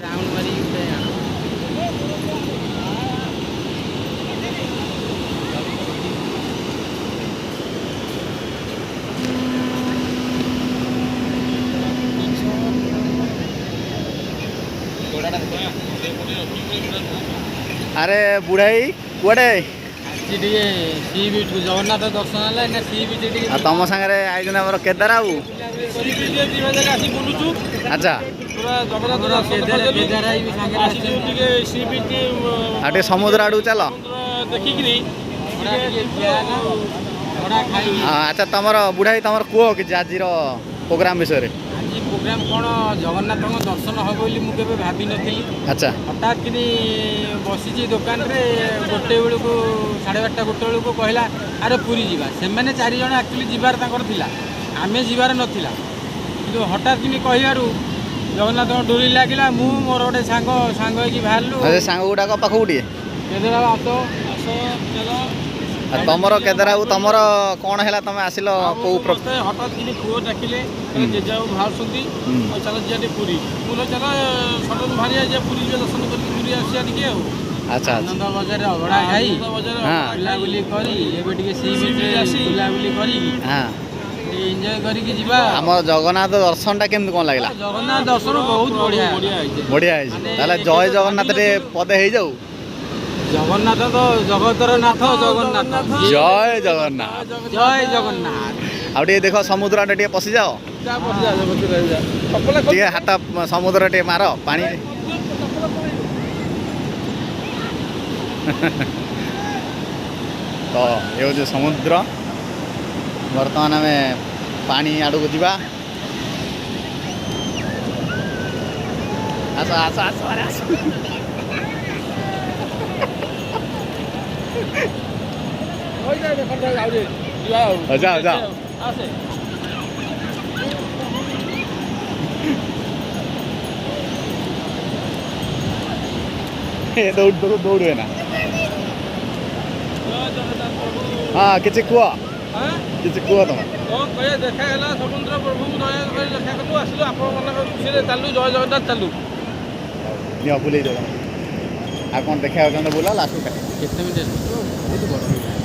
अरे बुढ़ाई कुआडे सी बीच जगन्नाथ दर्शन है सी बीच तुम सागर आई आम केदार बाबू अच्छा आटे समुद्र आड़ू चल अच्छा तुम बुढ़ाई तुम कह कि आज प्रोग्राम विषय प्रोग्राम कौन जगन्नाथ दर्शन हम बोली मुझे भावी नी। अच्छा हठात कि बसी दुकान रे गोटे बेलू 12:30 गोटे बेलू कहला अरे पूरी जावा से चार जन एक्चुअली जीवार आम जीवार नाला कि हठात कि कहू जगन्नाथ डोरी लगिला मु मोर गोटे सांग बाहरलु सांग गुड़ाक पाख गोटे तमर केदार बाबू तमर कौन है तुम आसिल हठात कि पुओ डाकिले जेजा बाहर चल जा पूरी बोलो चल सडन भारी जा पूरी दर्शन करके पूरी आसिया टिके अच्छा आनंद बजार अभड़ा खाई बुलाबुली करी सी बीच बुलाबुली करी एंजॉय करके जीवा आम जगन्नाथ दर्शन टा केमती कौन लगला जगन्नाथ दर्शन बहुत बढ़िया बढ़िया जय जगन्नाथ पदे हो जाऊ जगन्नाथ तो जगतर नाथ जगन्नाथ जय जगन्नाथ जय जगन्नाथ आउ देख समुद्र टे पशि जाओ हाथ समुद्र टे मार पानी तो ये हूँ समुद्र बर्तमान आम पानी आड़ को जा आस आस आस आस जाओ जाओ दौड़ दौड़े ना हाँ कि कह कि कह तुम देखा समुद्र प्रभु देखा कलु आसलु आप चलू जय जगन्नाथ चलू बुले कौन देखा बुला लास्ट केते मिनट